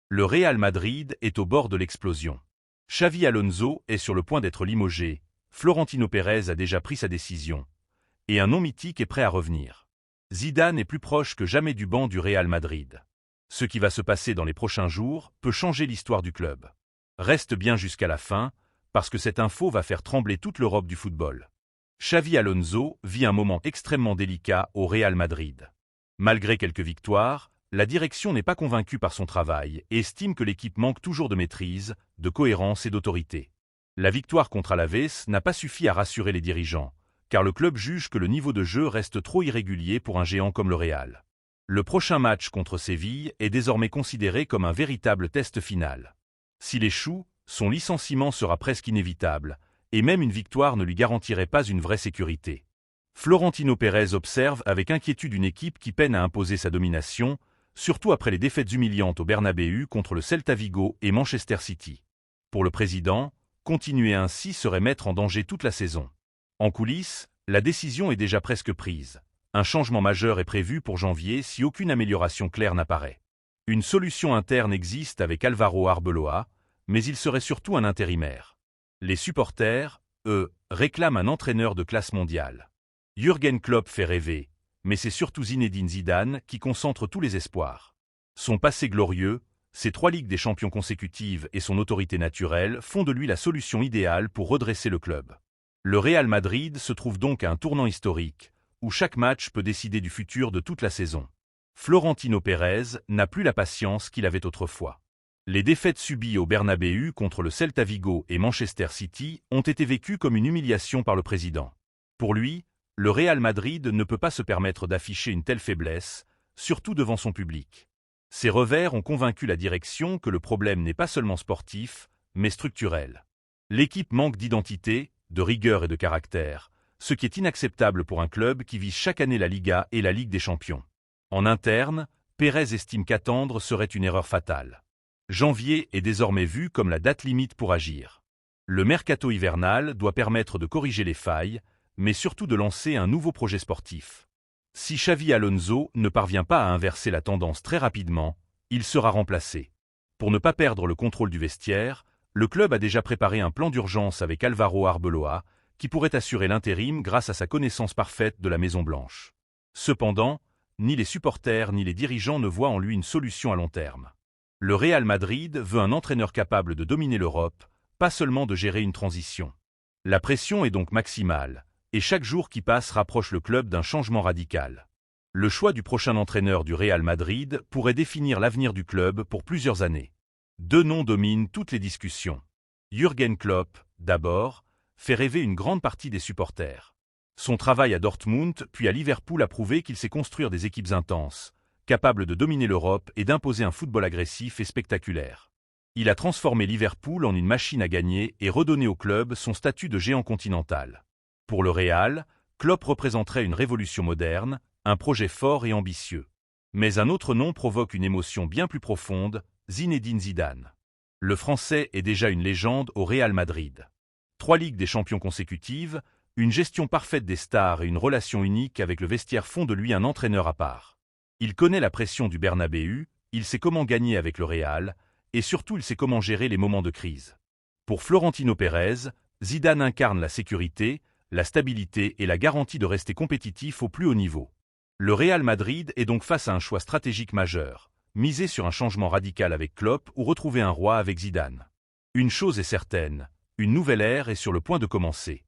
Le Real Madrid est au bord de l'explosion. Xavi Alonso est sur le point d'être limogé, Florentino Pérez a déjà pris sa décision, et un nom mythique est prêt à revenir. Zidane est plus proche que jamais du banc du Real Madrid. Ce qui va se passer dans les prochains jours peut changer l'histoire du club. Reste bien jusqu'à la fin, parce que cette info va faire trembler toute l'Europe du football. Xavi Alonso vit un moment extrêmement délicat au Real Madrid. Malgré quelques victoires, la direction n'est pas convaincue par son travail et estime que l'équipe manque toujours de maîtrise, de cohérence et d'autorité. La victoire contre Alaves n'a pas suffi à rassurer les dirigeants, car le club juge que le niveau de jeu reste trop irrégulier pour un géant comme le Real. Le prochain match contre Séville est désormais considéré comme un véritable test final. S'il échoue, son licenciement sera presque inévitable, et même une victoire ne lui garantirait pas une vraie sécurité. Florentino Pérez observe avec inquiétude une équipe qui peine à imposer sa domination, surtout après les défaites humiliantes au Bernabéu contre le Celta Vigo et Manchester City. Pour le président, continuer ainsi serait mettre en danger toute la saison. En coulisses, la décision est déjà presque prise. Un changement majeur est prévu pour janvier si aucune amélioration claire n'apparaît. Une solution interne existe avec Álvaro Arbeloa, mais il serait surtout un intérimaire. Les supporters, eux, réclament un entraîneur de classe mondiale. Jürgen Klopp fait rêver, mais c'est surtout Zinedine Zidane qui concentre tous les espoirs. Son passé glorieux, ses 3 Ligues des Champions consécutives et son autorité naturelle font de lui la solution idéale pour redresser le club. Le Real Madrid se trouve donc à un tournant historique, où chaque match peut décider du futur de toute la saison. Florentino Pérez n'a plus la patience qu'il avait autrefois. Les défaites subies au Bernabéu contre le Celta Vigo et Manchester City ont été vécues comme une humiliation par le président. Pour lui, le Real Madrid ne peut pas se permettre d'afficher une telle faiblesse, surtout devant son public. Ces revers ont convaincu la direction que le problème n'est pas seulement sportif, mais structurel. L'équipe manque d'identité, de rigueur et de caractère, ce qui est inacceptable pour un club qui vise chaque année la Liga et la Ligue des Champions. En interne, Pérez estime qu'attendre serait une erreur fatale. Janvier est désormais vu comme la date limite pour agir. Le mercato hivernal doit permettre de corriger les failles, mais surtout de lancer un nouveau projet sportif. Si Xavi Alonso ne parvient pas à inverser la tendance très rapidement, il sera remplacé. Pour ne pas perdre le contrôle du vestiaire, le club a déjà préparé un plan d'urgence avec Álvaro Arbeloa, qui pourrait assurer l'intérim grâce à sa connaissance parfaite de la Maison-Blanche. Cependant, ni les supporters ni les dirigeants ne voient en lui une solution à long terme. Le Real Madrid veut un entraîneur capable de dominer l'Europe, pas seulement de gérer une transition. La pression est donc maximale, et chaque jour qui passe rapproche le club d'un changement radical. Le choix du prochain entraîneur du Real Madrid pourrait définir l'avenir du club pour plusieurs années. 2 noms dominent toutes les discussions. Jürgen Klopp, d'abord, fait rêver une grande partie des supporters. Son travail à Dortmund puis à Liverpool a prouvé qu'il sait construire des équipes intenses, capables de dominer l'Europe et d'imposer un football agressif et spectaculaire. Il a transformé Liverpool en une machine à gagner et redonné au club son statut de géant continental. Pour le Real, Klopp représenterait une révolution moderne, un projet fort et ambitieux. Mais un autre nom provoque une émotion bien plus profonde, Zinedine Zidane. Le Français est déjà une légende au Real Madrid. 3 Ligues des Champions consécutives, une gestion parfaite des stars et une relation unique avec le vestiaire font de lui un entraîneur à part. Il connaît la pression du Bernabéu, il sait comment gagner avec le Real, et surtout il sait comment gérer les moments de crise. Pour Florentino Pérez, Zidane incarne la sécurité, la stabilité et la garantie de rester compétitif au plus haut niveau. Le Real Madrid est donc face à un choix stratégique majeur, miser sur un changement radical avec Klopp ou retrouver un roi avec Zidane. Une chose est certaine, une nouvelle ère est sur le point de commencer.